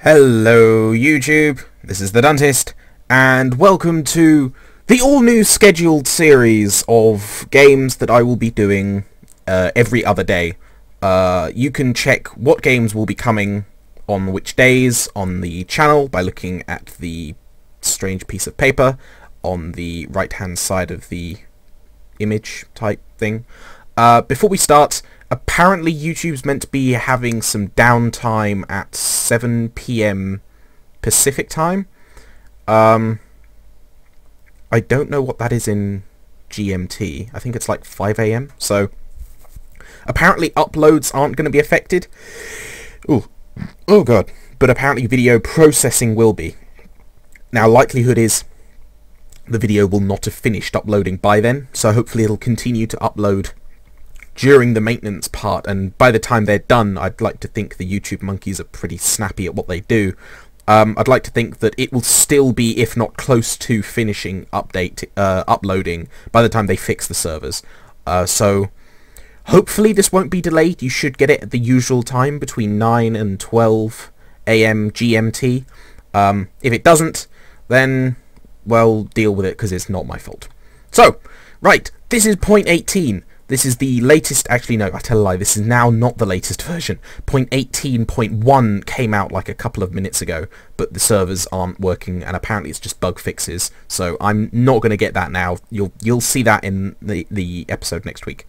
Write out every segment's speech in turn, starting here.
Hello YouTube, this is the Dentist, and welcome to the all-new scheduled series of games that I will be doing every other day. You can check what games will be coming on which days on the channel by looking at the strange piece of paper on the right-hand side of the image type thing. Before we start, apparently YouTube's meant to be having some downtime at 7 PM Pacific time. I don't know what that is in GMT. I think it's like 5 AM. So apparently uploads aren't going to be affected. Oh god. But apparently video processing will be. Now likelihood is the video will not have finished uploading by then, so hopefully it'll continue to upload during the maintenance part, and by the time they're done, I'd like to think the YouTube monkeys are pretty snappy at what they do. I'd like to think that it will still be, if not close to finishing uploading by the time they fix the servers. So hopefully this won't be delayed. You should get it at the usual time, between 9 and 12 AM GMT. If it doesn't, then, well, deal with it, because it's not my fault. So, right, this is point 18. This is the latest, actually no, I tell a lie, this is now not the latest version. Point 18.1 came out like a couple of minutes ago, but the servers aren't working, and apparently it's just bug fixes, so I'm not going to get that now. You'll see that in the episode next week.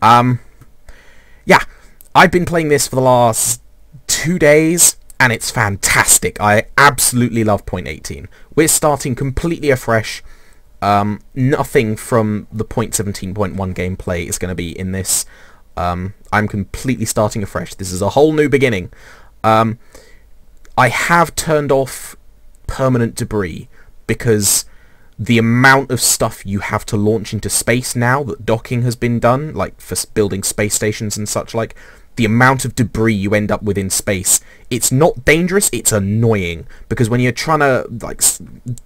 Yeah, I've been playing this for the last 2 days, and it's fantastic. I absolutely love point 18. We're starting completely afresh. Nothing from the point 17.1 gameplay is going to be in this. I'm completely starting afresh. This is a whole new beginning. I have turned off permanent debris because the amount of stuff you have to launch into space now that docking has been done, like for building space stations and such like, the amount of debris you end up with in space, it's not dangerous, it's annoying, because when you're trying to like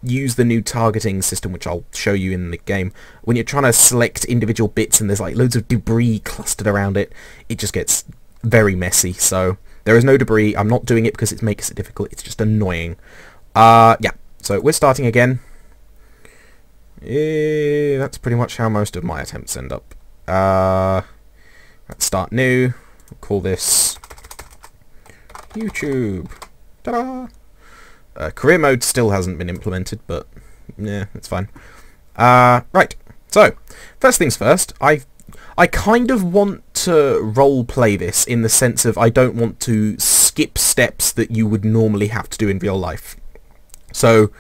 use the new targeting system, which I'll show you in the game, when you're trying to select individual bits and there's like loads of debris clustered around it, it just gets very messy. So there is no debris. I'm not doing it because it makes it difficult, it's just annoying. Yeah, so we're starting again. That's pretty much how most of my attempts end up. Let's start new. We'll call this YouTube. Ta-da! Career mode still hasn't been implemented, but yeah, it's fine. Right, so first things first, I kind of want to role play this in the sense of I don't want to skip steps that you would normally have to do in real life. So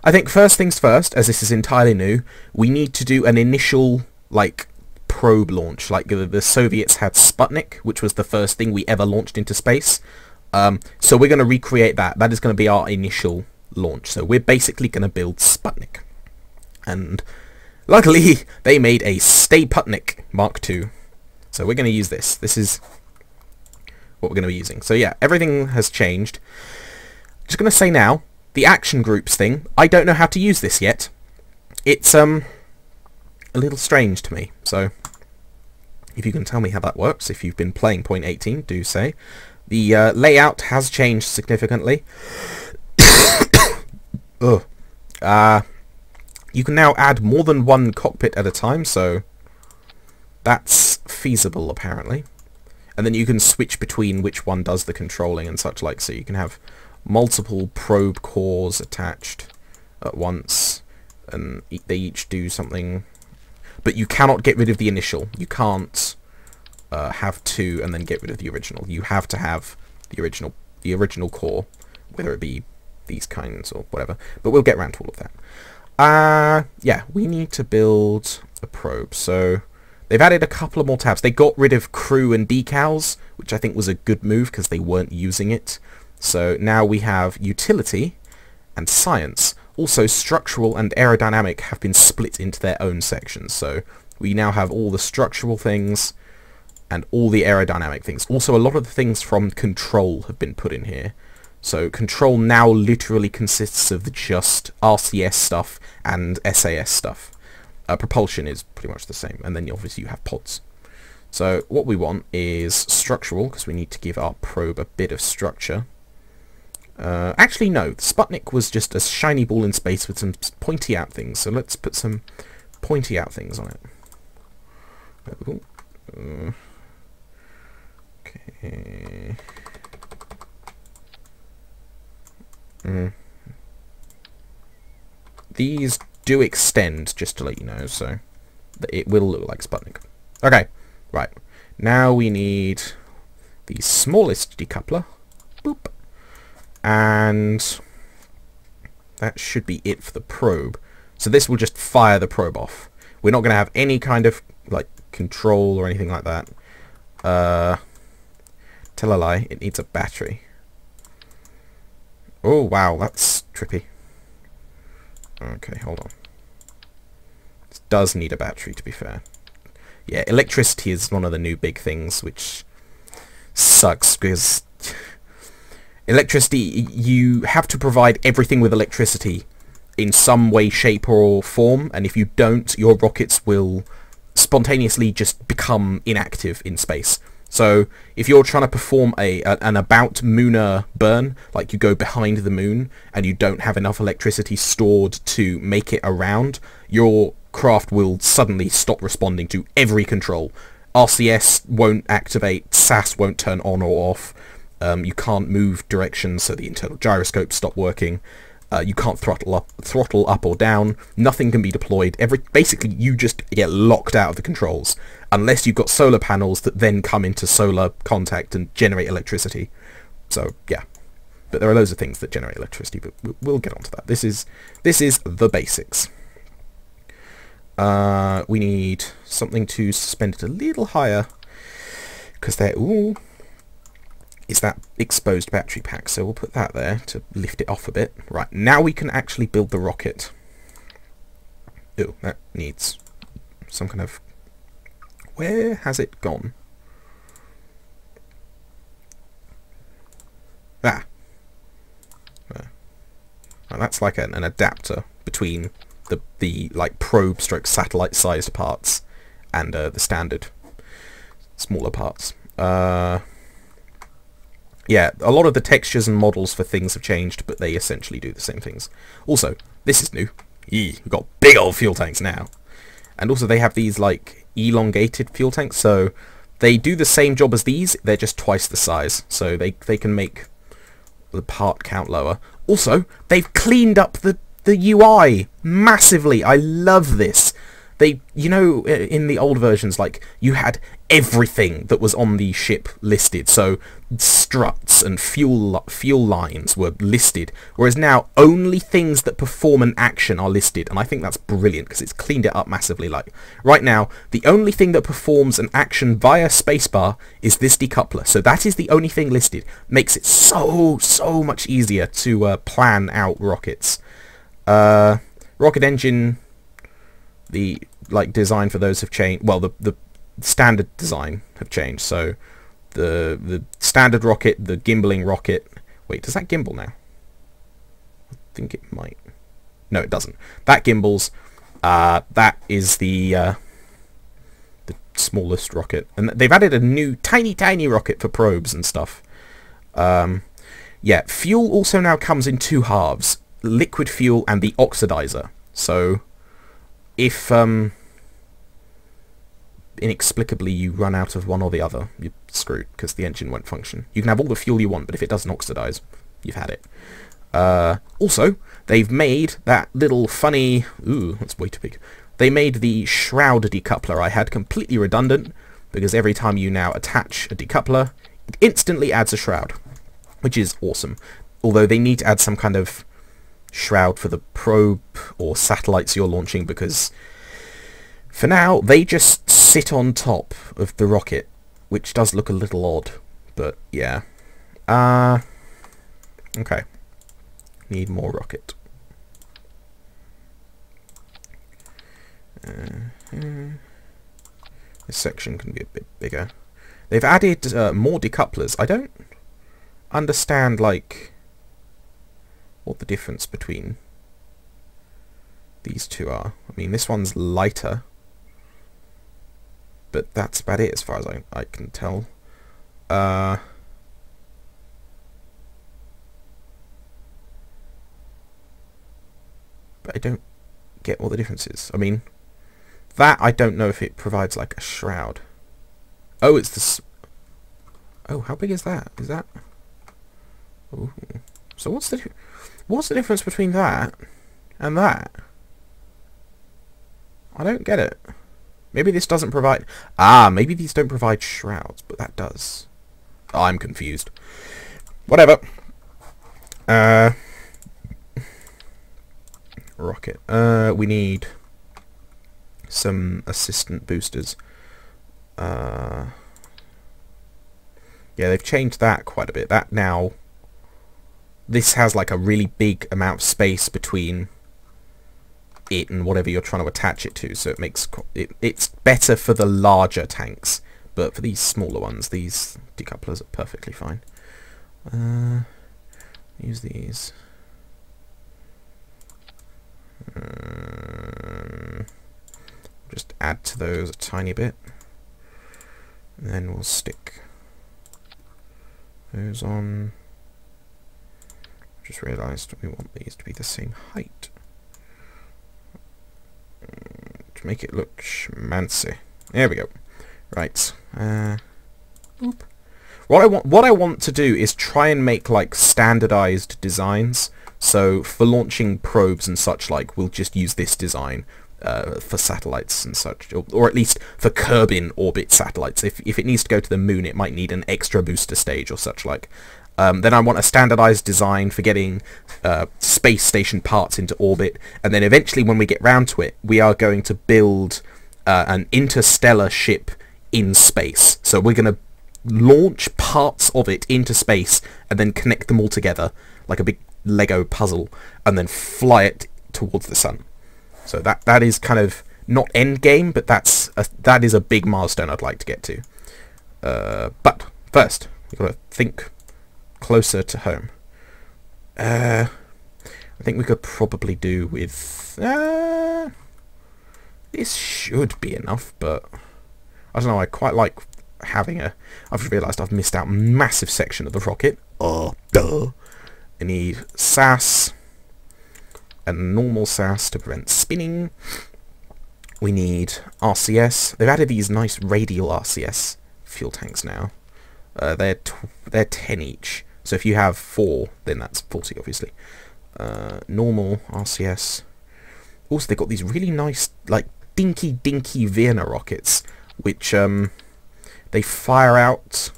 I think first things first, as this is entirely new, we need to do an initial like probe launch. Like the Soviets had Sputnik, which was the first thing we ever launched into space. So we're going to recreate that. That is going to be our initial launch. So we're basically going to build Sputnik. And luckily, they made a Stayputnik Mark II. So we're going to use this. This is what we're going to be using. So yeah, everything has changed. Just going to say now, the action groups thing, I don't know how to use this yet. It's a little strange to me. So if you can tell me how that works, if you've been playing point 18, do say. The layout has changed significantly. Ugh. You can now add more than one cockpit at a time, so that's feasible apparently. And then you can switch between which one does the controlling and such like, so you can have multiple probe cores attached at once, and they each do something. But you cannot get rid of the initial. You can't have two and then get rid of the original. You have to have the original core, whether it be these kinds or whatever. But we'll get around to all of that. Yeah, we need to build a probe. So they've added a couple of more tabs. They got rid of crew and decals, which I think was a good move because they weren't using it. So now we have utility and science. Also, structural and aerodynamic have been split into their own sections. So we now have all the structural things and all the aerodynamic things. Also, a lot of the things from control have been put in here. So control now literally consists of just RCS stuff and SAS stuff. Propulsion is pretty much the same. And then obviously you have pods. So what we want is structural, because we need to give our probe a bit of structure. Actually, no. Sputnik was just a shiny ball in space with some pointy out things. So let's put some pointy out things on it. There we go. Okay. These do extend, just to let you know, so it will look like Sputnik. Okay, right. Now we need the smallest decoupler. Boop. And that should be it for the probe. So this will just fire the probe off. We're not going to have any kind of like control or anything like that. Tell a lie, it needs a battery. Oh wow, that's trippy. Okay, hold on. This does need a battery, to be fair. Yeah, electricity is one of the new big things, which sucks because electricity, you have to provide everything with electricity in some way, shape or form, and if you don't, your rockets will spontaneously just become inactive in space. So if you're trying to perform an about mooner burn, like you go behind the moon and you don't have enough electricity stored to make it around, your craft will suddenly stop responding to every control. RCS won't activate, SAS won't turn on or off, you can't move directions, so the internal gyroscopes stop working. You can't throttle up or down. Nothing can be deployed. Basically, you just get locked out of the controls unless you've got solar panels that then come into solar contact and generate electricity. So yeah, but there are loads of things that generate electricity, but we'll get onto that. This is the basics. We need something to suspend it a little higher because they're is that exposed battery pack, so we'll put that there to lift it off a bit. Right, now we can actually build the rocket. Ooh, that needs some kind of... Where has it gone? Ah. Well, that's like an adapter between the like probe stroke satellite sized parts and the standard smaller parts. Yeah, a lot of the textures and models for things have changed, but they essentially do the same things. Also, this is new. We've got big old fuel tanks now. And also they have these, like, elongated fuel tanks, so they do the same job as these, they're just twice the size. So they can make the part count lower. Also, they've cleaned up the UI massively. I love this. They, you know, in the old versions, like, you had everything that was on the ship listed. So struts and fuel lines were listed, whereas now only things that perform an action are listed, and I think that's brilliant because it's cleaned it up massively. Like, right now, the only thing that performs an action via spacebar is this decoupler. So that is the only thing listed. Makes it so much easier to plan out rockets. Rocket engine... The design for those have changed. Well, the standard design have changed. So the standard rocket, the gimbaling rocket. Wait, does that gimbal now? I think it might. No, it doesn't. That gimbals. That is the smallest rocket, and they've added a new tiny rocket for probes and stuff. Yeah, fuel also now comes in two halves: liquid fuel and the oxidizer. So if inexplicably you run out of one or the other, you're screwed because the engine won't function. You can have all the fuel you want, but if it doesn't oxidize, you've had it. Also, they've made that little funny... Ooh, that's way too big. They made the shroud decoupler I had completely redundant, because every time you now attach a decoupler, it instantly adds a shroud, which is awesome. Although they need to add some kind of shroud for the probe or satellites you're launching, because for now they just sit on top of the rocket, which does look a little odd, but yeah. Okay. Need more rocket. This section can be a bit bigger. They've added more decouplers. I don't understand, like, what the difference between these two are. I mean, this one's lighter, but that's about it as far as I can tell. I don't get what the difference is. I mean, that I don't know if it provides like a shroud. Oh, it's the... Oh, how big is that? Is that... Ooh. So what's the difference between that and that? I don't get it. Maybe this doesn't provide... Ah, maybe these don't provide shrouds, but that does. Oh, I'm confused. Whatever. Rocket. We need some assistant boosters. Yeah, they've changed that quite a bit. That now... This has like a really big amount of space between it and whatever you're trying to attach it to, so it makes it's better for the larger tanks, but for these smaller ones, these decouplers are perfectly fine. Use these. Just add to those a tiny bit, and then we'll stick those on. Just realised we want these to be the same height to make it look schmancy. There we go. Right. Oop. What I want to do is try and make like standardized designs. So for launching probes and such like, we'll just use this design for satellites and such, or at least for Kerbal orbit satellites. If it needs to go to the moon, it might need an extra booster stage or such like. Then I want a standardized design for getting space station parts into orbit, and then eventually when we get round to it, we are going to build an interstellar ship in space. So we're going to launch parts of it into space and then connect them all together like a big Lego puzzle, and then fly it towards the sun. So that is kind of not end game, but that is a big milestone I'd like to get to. But first, you've got to think closer to home. I think we could probably do with... this should be enough, but I don't know, I quite like having a... I've realised I've missed out a massive section of the rocket. Oh, duh. I need SAS and normal SAS to prevent spinning. We need RCS. They've added these nice radial RCS fuel tanks now. They're 10 each. So if you have 4, then that's 40, obviously. Normal RCS. Also, they've got these really nice, like, dinky Vienna rockets, which they fire out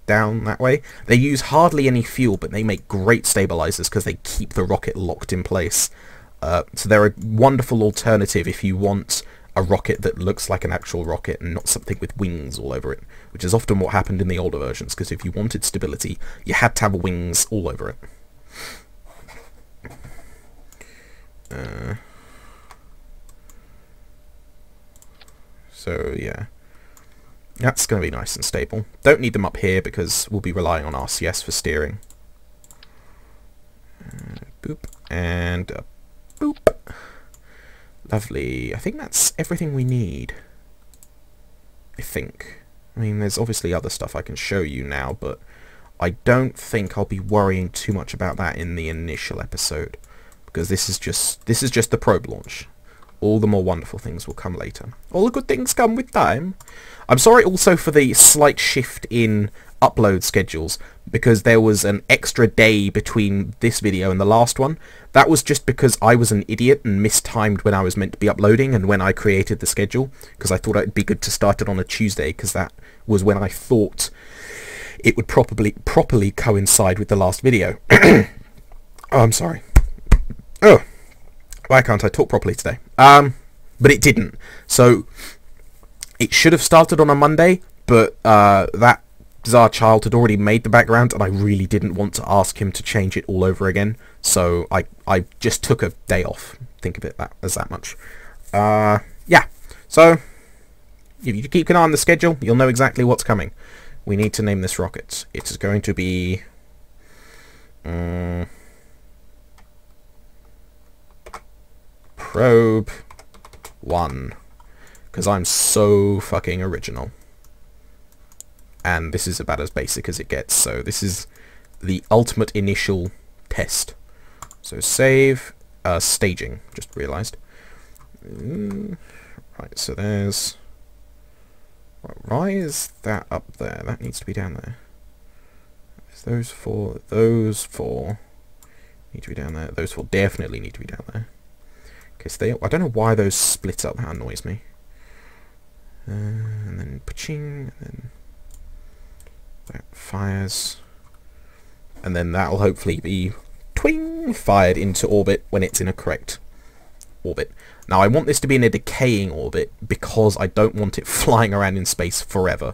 down that way. They use hardly any fuel, but they make great stabilizers because they keep the rocket locked in place. So they're a wonderful alternative if you want a rocket that looks like an actual rocket and not something with wings all over it, which is often what happened in the older versions, because if you wanted stability, you had to have wings all over it. So yeah, that's going to be nice and stable. Don't need them up here because we'll be relying on RCS for steering. Boop and boop. Lovely. I think that's everything we need. I think. I mean, there's obviously other stuff I can show you now, but I don't think I'll be worrying too much about that in the initial episode, because this is just the probe launch. All the more wonderful things will come later. All the good things come with time. I'm sorry also for the slight shift in upload schedules, because there was an extra day between this video and the last one. That was just because I was an idiot and mistimed when I was meant to be uploading and when I created the schedule, because I thought it'd be good to start it on a Tuesday, because that was when I thought it would properly coincide with the last video. Oh, I'm sorry. Oh, why can't I talk properly today? But it didn't. So it should have started on a Monday, but that ThatBizarreChild had already made the background, and I really didn't want to ask him to change it all over again. So I just took a day off. Think of it as that much. Yeah. So if you keep an eye on the schedule, you'll know exactly what's coming. We need to name this rocket. It is going to be... Probe 1. Because I'm so fucking original. And this is about as basic as it gets. So this is the ultimate initial test. So save, staging. Just realised. Right, so there's... Why is that up there? That needs to be down there. Is those four need to be down there. Those four definitely need to be down there. Okay, so I don't know why those split up. That annoys me. And then paching, and then that fires. And then that'll hopefully be twing fired into orbit when it's in a correct orbit. Now I want this to be in a decaying orbit because I don't want it flying around in space forever.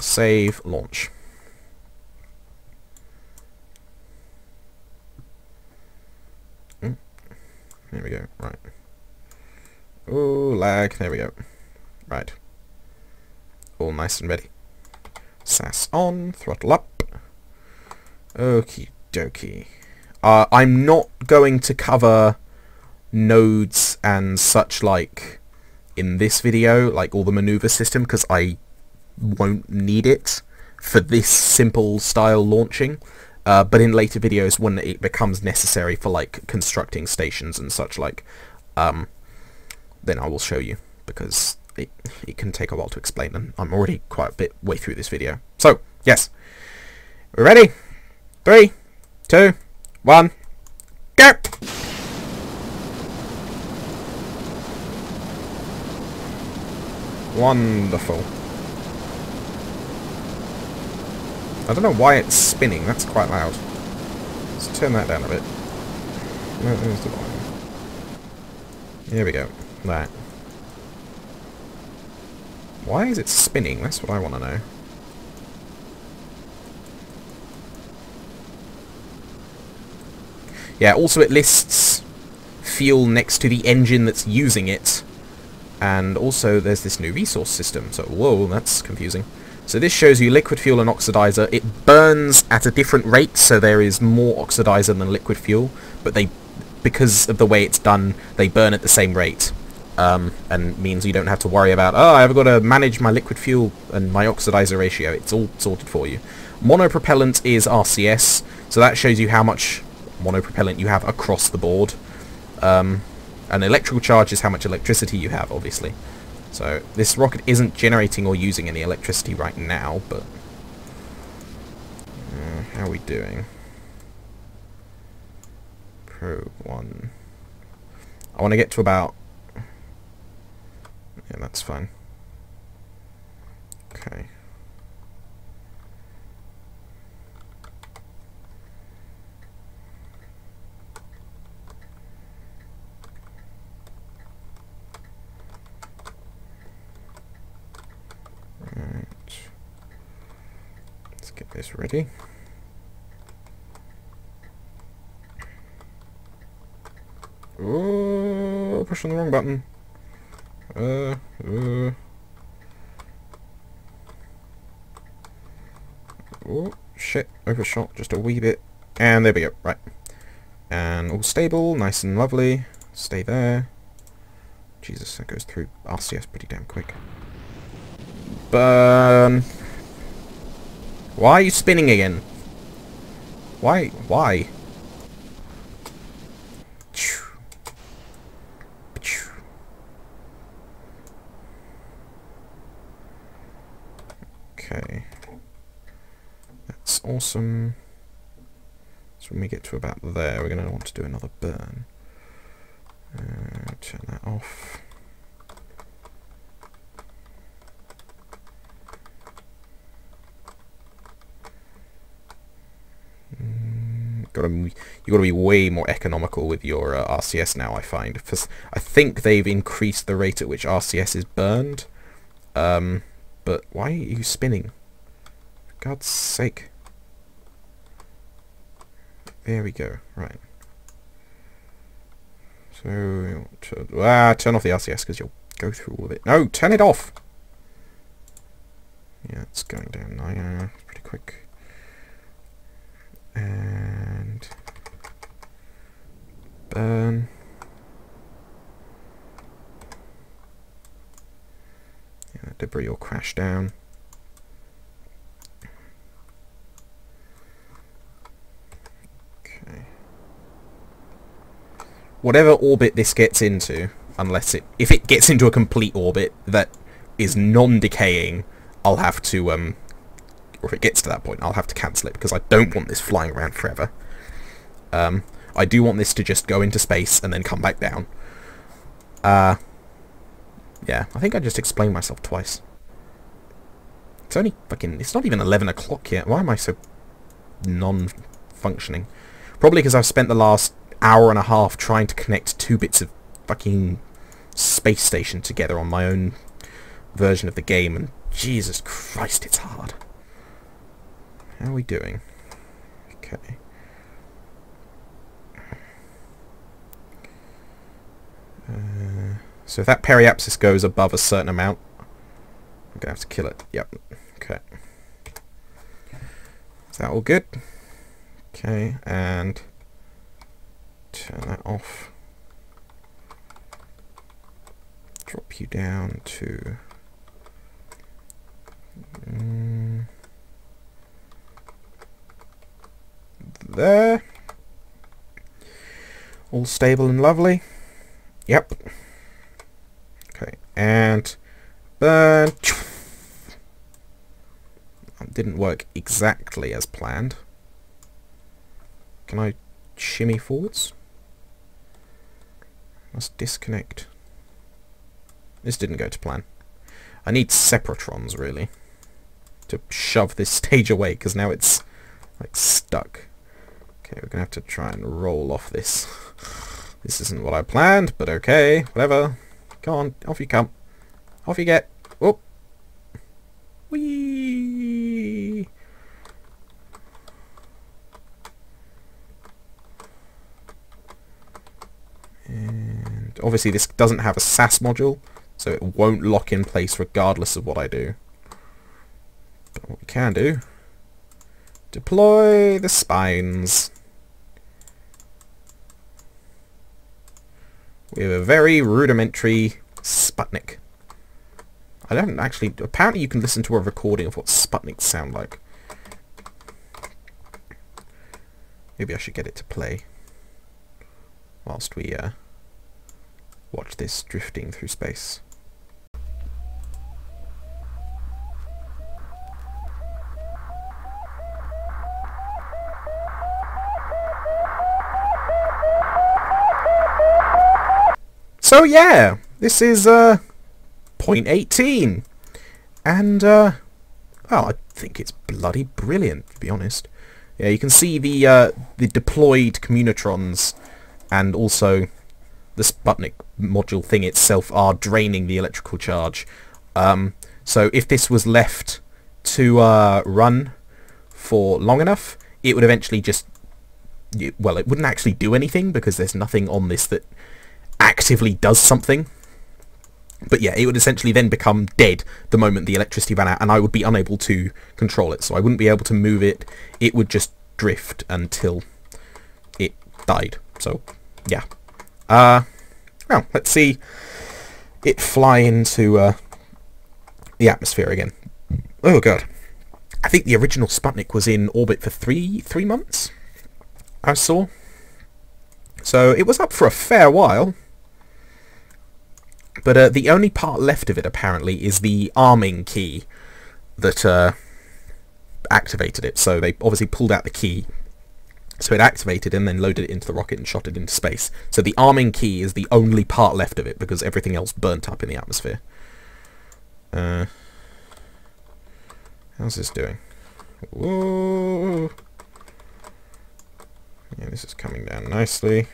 Save, launch. There we go, right. Oh, lag, there we go. Right. All nice and ready. SAS on, throttle up. Okie dokie. I'm not going to cover nodes and such like in this video, like all the maneuver system, because I won't need it for this simple style launching. But in later videos, when it becomes necessary for like constructing stations and such like, then I will show you, because it can take a while to explain, and I'm already quite a bit way through this video. So, yes. We're ready? 3, 2, 1, go! Wonderful. I don't know why it's spinning, that's quite loud. Let's turn that down a bit. No, there's the volume. Here we go. That. Why is it spinning? That's what I want to know. Yeah, also it lists fuel next to the engine that's using it. And also there's this new resource system. So, whoa, that's confusing. So this shows you liquid fuel and oxidizer. It burns at a different rate, so there is more oxidizer than liquid fuel. But because of the way it's done, they burn at the same rate. And means you don't have to worry about, oh, I've got to manage my liquid fuel and my oxidizer ratio. It's all sorted for you. Monopropellant is RCS, so that shows you how much monopropellant you have across the board. And electrical charge is how much electricity you have, obviously. So this rocket isn't generating or using any electricity right now, but how are we doing? Probe 1. I want to get to about... Yeah, that's fine. Okay. Right. Let's get this ready. Oh, pushing the wrong button. Oh, shit. Overshot just a wee bit. And there we go. Right. And all stable. Nice and lovely. Stay there. Jesus, that goes through RCS pretty damn quick. Burn. Why are you spinning again? Why? Why? Okay. That's awesome. So when we get to about there, we're going to want to do another burn. Turn that off. You got to be way more economical with your RCS now, I find. I think they've increased the rate at which RCS is burned. But why are you spinning? For God's sake. There we go. Right. So, turn off the RCS because you'll go through all of it. No, turn it off! Yeah, it's going down now. Yeah, pretty quick. And burn. Yeah, that debris will crash down. Okay. whatever orbit this gets into, if it gets into a complete orbit that is non-decaying, I'll have to, or if it gets to that point, I'll have to cancel it, because I don't want this flying around forever. I do want this to just go into space and then come back down. Yeah, I think I just explained myself twice. It's only fucking... It's not even 11 o'clock yet. Why am I so non-functioning? Probably because I've spent the last hour and a half trying to connect 2 bits of fucking space station together on my own version of the game, and Jesus Christ, it's hard. How are we doing? Okay. So if that periapsis goes above a certain amount, I'm going to have to kill it. Yep. Okay. Is that all good? Okay, and turn that off. Drop you down to... there. All stable and lovely. Yep. Okay, and burn. That didn't work exactly as planned. Can I shimmy forwards? Must disconnect. This didn't go to plan. I need separatrons, really, to shove this stage away, because now it's like stuck. Okay, we're gonna have to try and roll off this. This isn't what I planned, but okay, whatever. Come on, off you come. Off you get. Whoop. Whee! And obviously this doesn't have a SAS module, so it won't lock in place regardless of what I do. But what we can do, deploy the spines. We have a very rudimentary Sputnik. I don't actually... Apparently you can listen to a recording of what Sputniks sound like. Maybe I should get it to play whilst we watch this drifting through space. So yeah, this is point 18, and well, I think it's bloody brilliant, to be honest. Yeah, you can see the deployed communitrons and also the Sputnik module thing itself are draining the electrical charge. So if this was left to run for long enough, it would eventually just... Well, it wouldn't actually do anything because there's nothing on this that actively does something. But yeah, it would essentially then become dead the moment the electricity ran out, and I would be unable to control it. So I wouldn't be able to move it. It would just drift until it died. So yeah. Well, let's see it fly into the atmosphere again. Oh god. I think the original Sputnik was in orbit for three months, I saw. So it was up for a fair while. But the only part left of it, apparently, is the arming key that activated it. So they obviously pulled out the key. So it activated and then loaded it into the rocket and shot it into space. So the arming key is the only part left of it because everything else burnt up in the atmosphere. How's this doing? Whoa! Yeah, this is coming down nicely.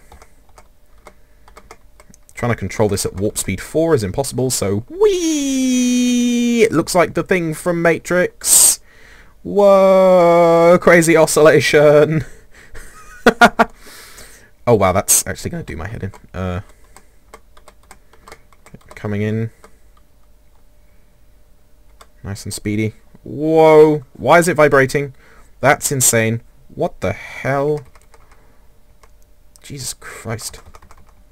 Trying to control this at warp speed 4 is impossible, so whee! It looks like the thing from Matrix. Whoa! Crazy oscillation! Oh wow, that's actually going to do my head in. Coming in. Nice and speedy. Whoa! Why is it vibrating? That's insane. What the hell? Jesus Christ.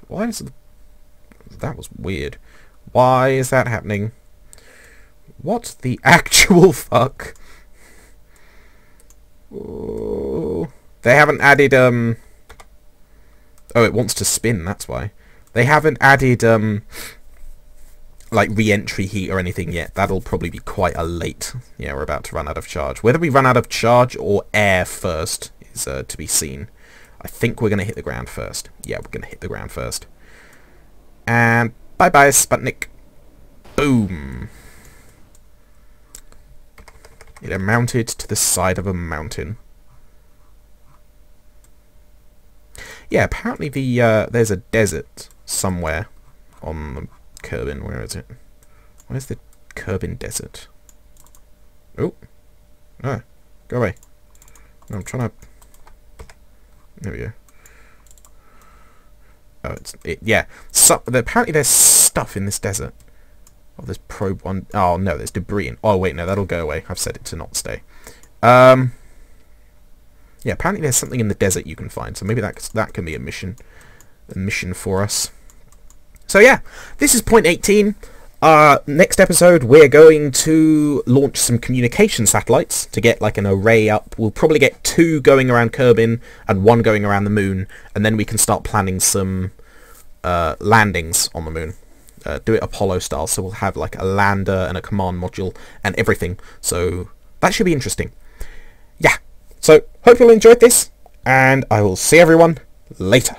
Why is it... That was weird. Why is that happening? What the actual fuck? Oh, they haven't added Oh, it wants to spin, that's why. They haven't added, like, re-entry heat or anything yet. That'll probably be quite a late. Yeah, we're about to run out of charge. Whether we run out of charge or air first is to be seen. I think we're going to hit the ground first. Yeah, we're going to hit the ground first. And bye-bye, Sputnik. Boom. It mounted to the side of a mountain. Yeah, apparently there's a desert somewhere on the Kerbin. Where is it? Where's the Kerbin desert? Oh. Ah. Go away. No, I'm trying to... There we go. Oh, yeah. So, apparently there's stuff in this desert. Oh, there's probe one. Oh, no, there's debris in... Oh, wait, no, that'll go away. I've set it to not stay. Yeah, apparently there's something in the desert you can find, so maybe that can be a mission for us. So yeah, this is point 18. Next episode, we're going to launch some communication satellites to get like an array up. We'll probably get 2 going around Kerbin and 1 going around the moon, and then we can start planning some landings on the moon. Do it Apollo style, so we'll have like a lander and a command module and everything. So that should be interesting. Yeah. So, hope you all enjoyed this, and I will see everyone later.